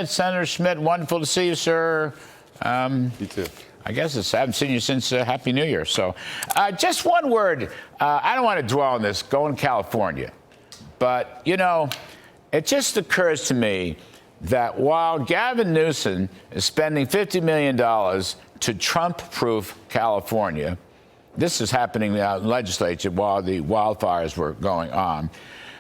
Senator Schmitt, wonderful to see you, sir. You too. I guess I haven't seen you since Happy New Year. So just one word. I don't want to dwell on this, going to California. But, you know, it just occurs to me that while Gavin Newsom is spending $50 million to Trump-proof California, this is happening in the legislature while the wildfires were going on,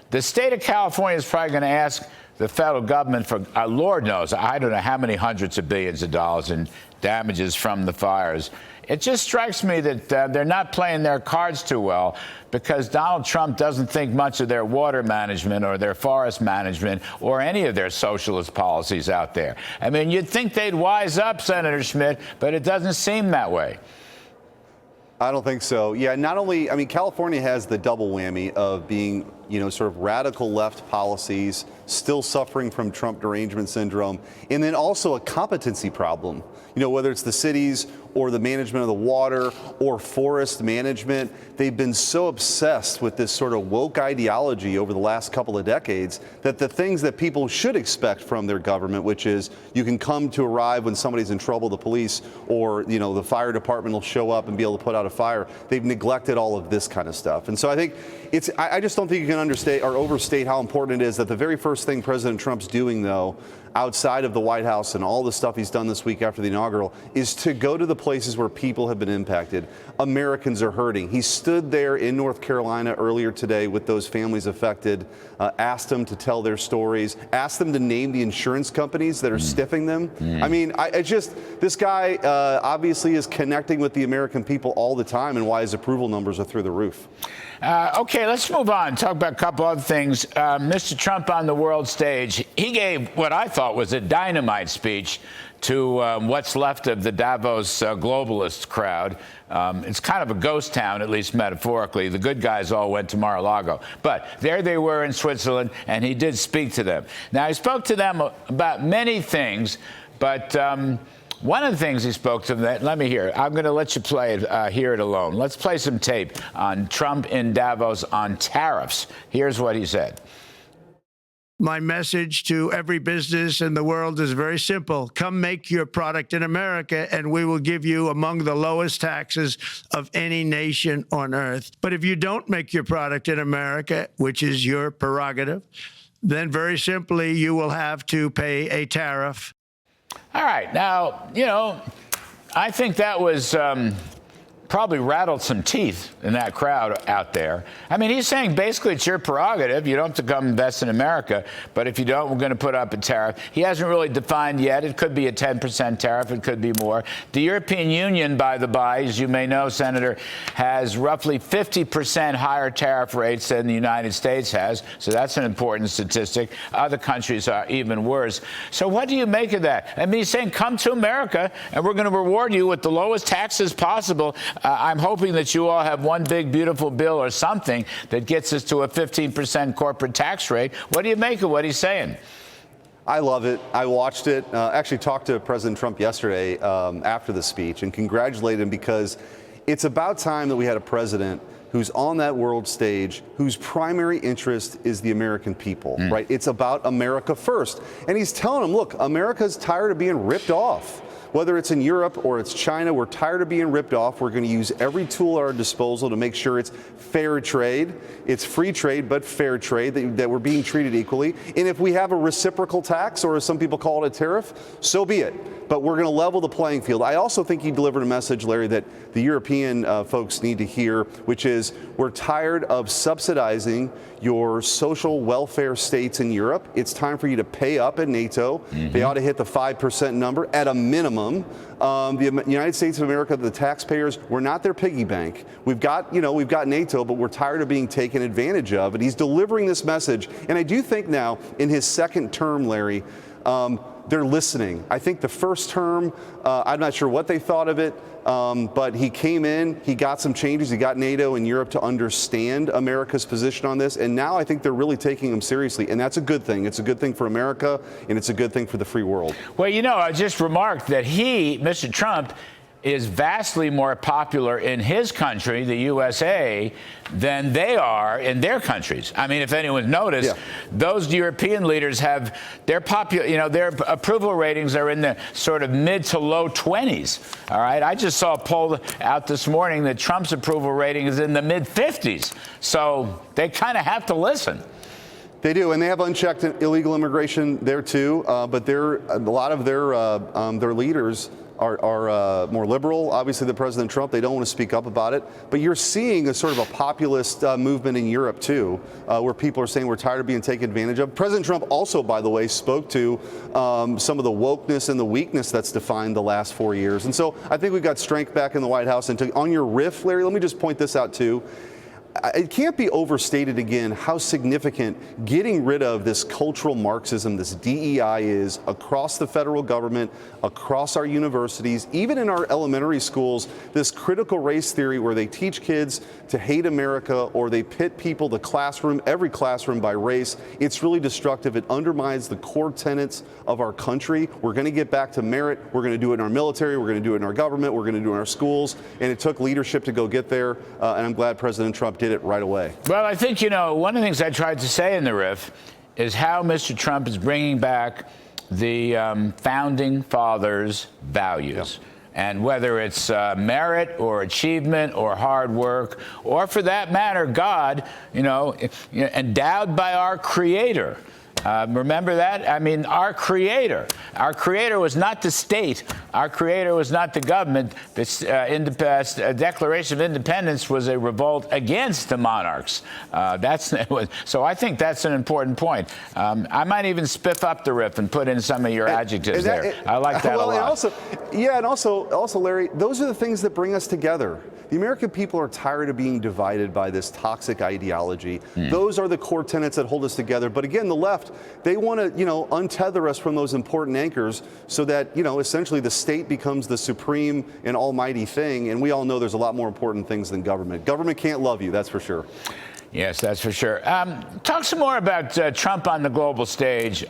the state of California is probably going to ask the federal government for, Lord knows, I don't know how many hundreds of billions of dollars in damages from the fires. It just strikes me that they're not playing their cards too well, because Donald Trump doesn't think much of their water management or their forest management or any of their socialist policies out there. I mean, you'd think they'd wise up, Senator Schmitt, but it doesn't seem that way. I don't think so. Yeah, not only, I mean, California has the double whammy of being, you know, sort of radical left policies, still suffering from Trump derangement syndrome, and then also a competency problem. You know, whether it's the cities or the management of the water or forest management, they've been so obsessed with this sort of woke ideology over the last couple of decades that the things that people should expect from their government, which is you can come to arrive when somebody's in trouble, the police or, you know, the fire department will show up and be able to put out a fire. They've neglected all of this kind of stuff. And so I think I just don't think you can understate or overstate how important it is that the very first thing President Trump's doing, though, outside of the White House and all the stuff he's done this week after the inaugural, is to go to the places where people have been impacted. Americans are hurting. He stood there in North Carolina earlier today with those families affected, asked them to tell their stories, asked them to name the insurance companies that are stiffing them. I mean, this guy obviously is connecting with the American people all the time, and why his approval numbers are through the roof. Okay, let's move on. Talk about a couple other things. Mr. Trump on the world stage, he gave what I thought was a dynamite speech to what's left of the Davos globalist crowd. It's kind of a ghost town, at least metaphorically. The good guys all went to Mar-a-Lago. But there they were in Switzerland, and he did speak to them. Now, he spoke to them about many things, but one of the things he spoke to them, let me hear it. I'm going to let you play it, hear it alone. Let's play some tape on Trump in Davos on tariffs. Here's what he said. My message to every business in the world is very simple. Come make your product in America, and we will give you among the lowest taxes of any nation on earth. But if you don't make your product in America, which is your prerogative, then very simply you will have to pay a tariff. All right. Now, you know, I think that was probably rattled some teeth in that crowd out there. I mean, he's saying basically it's your prerogative. You don't have to come invest in America. But if you don't, we're going to put up a tariff. He hasn't really defined yet. It could be a 10% tariff. It could be more. The European Union, by the by, as you may know, Senator, has roughly 50% higher tariff rates than the United States has. So that's an important statistic. Other countries are even worse. So what do you make of that? I mean, he's saying come to America, and we're going to reward you with the lowest taxes possible. I'm hoping that you all have one big, beautiful bill or something that gets us to a 15% corporate tax rate. What do you make of what he's saying? I love it. I watched it. Actually talked to President Trump yesterday after the speech and congratulated him, because it's about time that we had a president who's on that world stage, whose primary interest is the American people, right? It's about America first. And he's telling them, look, America's tired of being ripped off. Whether it's in Europe or it's China, we're tired of being ripped off. We're going to use every tool at our disposal to make sure it's fair trade. It's free trade, but fair trade, that we're being treated equally. And if we have a reciprocal tax, or as some people call it, a tariff, so be it. But we're going to level the playing field. I also think he delivered a message, Larry, that the European folks need to hear, which is we're tired of subsidizing your social welfare states in Europe. It's time for you to pay up at NATO. They ought to hit the 5% number at a minimum. The United States of America, the taxpayers, we're not their piggy bank. We've got NATO, but we're tired of being taken advantage of. And he's delivering this message. And I do think now, in his second term, Larry, they're listening. I think the first term, I'm not sure what they thought of it, but he came in, he got some changes, he got NATO and Europe to understand America's position on this, and now I think they're really taking him seriously, and that's a good thing. It's a good thing for America, and it's a good thing for the free world. Well, you know, I just remarked that he, Mr. Trump, is vastly more popular in his country, the USA, than they are in their countries. I mean, if anyone's noticed, those European leaders have their their approval ratings are in the sort of mid to low 20s. All right, I just saw a poll out this morning that Trump's approval rating is in the mid 50s. So they kind of have to listen. They do, and they have unchecked illegal immigration there too. But a lot of their leaders are more liberal, obviously, than President Trump. They don't want to speak up about it. But you're seeing a sort of a populist movement in Europe, too, where people are saying we're tired of being taken advantage of. President Trump also, by the way, spoke to some of the wokeness and the weakness that's defined the last 4 years. And so I think we've got strength back in the White House. And on your riff, Larry, let me just point this out, too. It can't be overstated again how significant getting rid of this cultural Marxism, this DEI is across the federal government, across our universities, even in our elementary schools, this critical race theory where they teach kids to hate America or they pit people, every classroom by race. It's really destructive. It undermines the core tenets of our country. We're going to get back to merit. We're going to do it in our military. We're going to do it in our government. We're going to do it in our schools. And it took leadership to go get there. And I'm glad President Trump did it right away. Well, I think, one of the things I tried to say in the riff is how Mr. Trump is bringing back the founding fathers' values. Yep. And whether it's merit or achievement or hard work, or for that matter, God, endowed by our Creator. Remember that? I mean, our Creator was not the state. Our Creator was not the government. This Declaration of Independence was a revolt against the monarchs. So I think that's an important point. I might even spiff up the riff and put in some of your adjectives there. I like that a lot. And also, Larry, those are the things that bring us together. The American people are tired of being divided by this toxic ideology. Those are the core tenets that hold us together. But again, the left, they want to, untether us from those important anchors so that, essentially the state becomes the supreme and almighty thing. And we all know there's a lot more important things than government. Government can't love you, that's for sure. Yes, that's for sure. Talk some more about Trump on the global stage.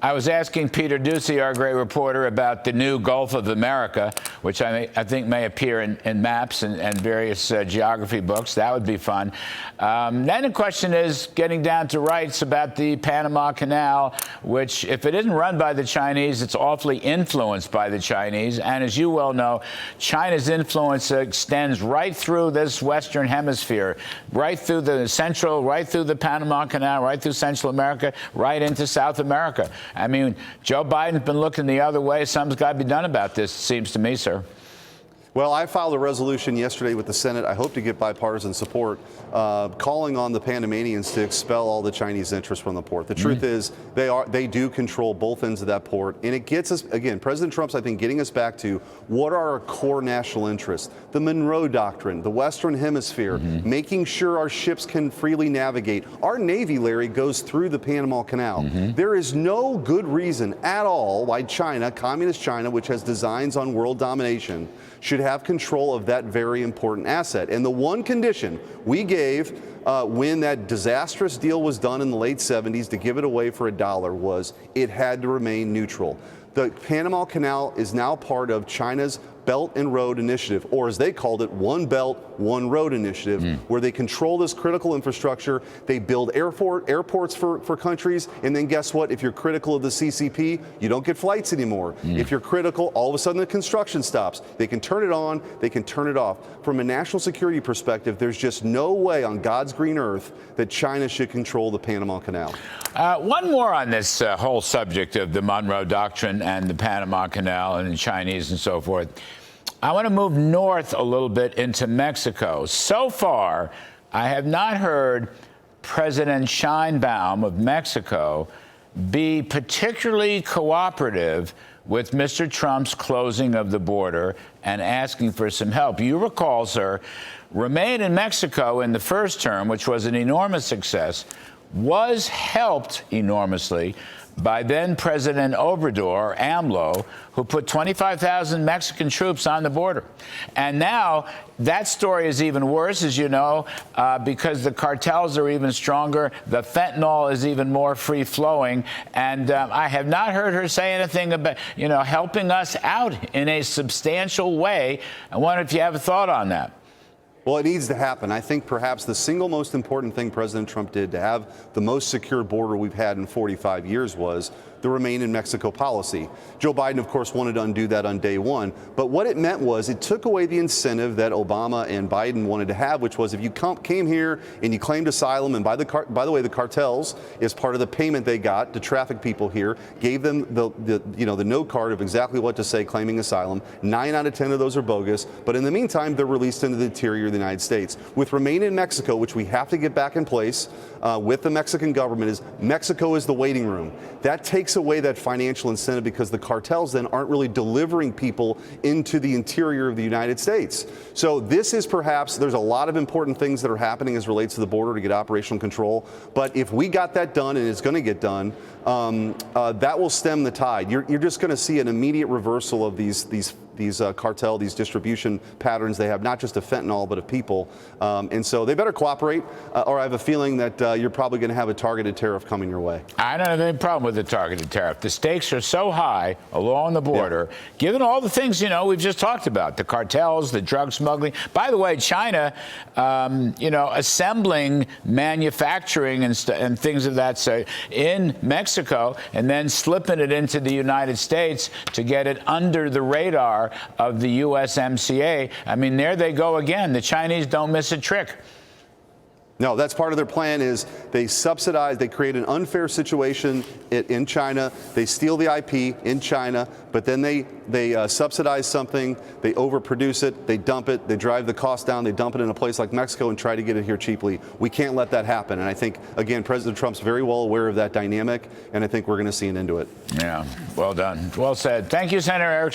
I was asking Peter Doocy, our great reporter, about the new Gulf of America, which I think may appear in maps and various geography books. That would be fun. Then the question is getting down to rights about the Panama Canal, which, if it isn't run by the Chinese, it's awfully influenced by the Chinese. And as you well know, China's influence extends right through this Western Hemisphere, right through the Panama Canal, right through Central America, right into South America. I mean, Joe Biden's been looking the other way. Something's got to be done about this, it seems to me, sir. Well, I filed a resolution yesterday with the Senate. I hope to get bipartisan support, calling on the Panamanians to expel all the Chinese interests from the port. The truth is, they do control both ends of that port, and it gets us, again, President Trump's, I think, getting us back to what are our core national interests: the Monroe Doctrine, the Western Hemisphere, making sure our ships can freely navigate. Our Navy, Larry, goes through the Panama Canal. There is no good reason at all why China, communist China, which has designs on world domination, should have control of that very important asset. And the one condition we gave when that disastrous deal was done in the late 70s to give it away for $1 was it had to remain neutral. The Panama Canal is now part of China's Belt and Road Initiative, or as they called it, One Belt, One Road Initiative, where they control this critical infrastructure. They build airports for countries, and then guess what? If you're critical of the CCP, you don't get flights anymore. If you're critical, all of a sudden the construction stops. They can turn it on, they can turn it off. From a national security perspective, there's just no way on God's green earth that China should control the Panama Canal. One more on this whole subject of the Monroe Doctrine and the Panama Canal and the Chinese and so forth. I want to move north a little bit into Mexico. So far, I have not heard President Sheinbaum of Mexico be particularly cooperative with Mr. Trump's closing of the border and asking for some help. You recall, sir, Remain in Mexico in the first term, which was an enormous success, was helped enormously by then President Obrador, AMLO, who put 25,000 Mexican troops on the border. And now that story is even worse, as you know, because the cartels are even stronger. The fentanyl is even more free flowing. And I have not heard her say anything about, helping us out in a substantial way. I wonder if you have a thought on that. Well, it needs to happen. I think perhaps the single most important thing President Trump did to have the most secure border we've had in 45 years was the Remain in Mexico policy. Joe Biden, of course, wanted to undo that on day one. But what it meant was it took away the incentive that Obama and Biden wanted to have, which was if you came here and you claimed asylum, and by the way, the cartels, as part of the payment they got to traffic people here, gave them the note card of exactly what to say claiming asylum. 9 out of 10 of those are bogus. But in the meantime, they're released into the interior of the United States. With Remain in Mexico, which we have to get back in place with the Mexican government, is Mexico is the waiting room. That takes away that financial incentive because the cartels then aren't really delivering people into the interior of the United States. So this is perhaps, there's a lot of important things that are happening as relates to the border to get operational control. But if we got that done, and it's going to get done, that will stem the tide. You're just going to see an immediate reversal of these cartel, these distribution patterns they have, not just of fentanyl, but of people. And so they better cooperate, or I have a feeling that you're probably going to have a targeted tariff coming your way. I don't have any problem with the targeted tariff. The stakes are so high along the border, given all the things, we've just talked about, the cartels, the drug smuggling. By the way, China, assembling manufacturing and things of that sort in Mexico and then slipping it into the United States to get it under the radar of the USMCA. I mean, there they go again. The Chinese don't miss a trick. No, that's part of their plan is they subsidize, they create an unfair situation in China. They steal the IP in China, but then they subsidize something, they overproduce it, they dump it, they drive the cost down, they dump it in a place like Mexico and try to get it here cheaply. We can't let that happen. And I think, again, President Trump's very well aware of that dynamic, and I think we're going to see an end to it. Yeah, well done. Well said. Thank you, Senator Eric Schmitt.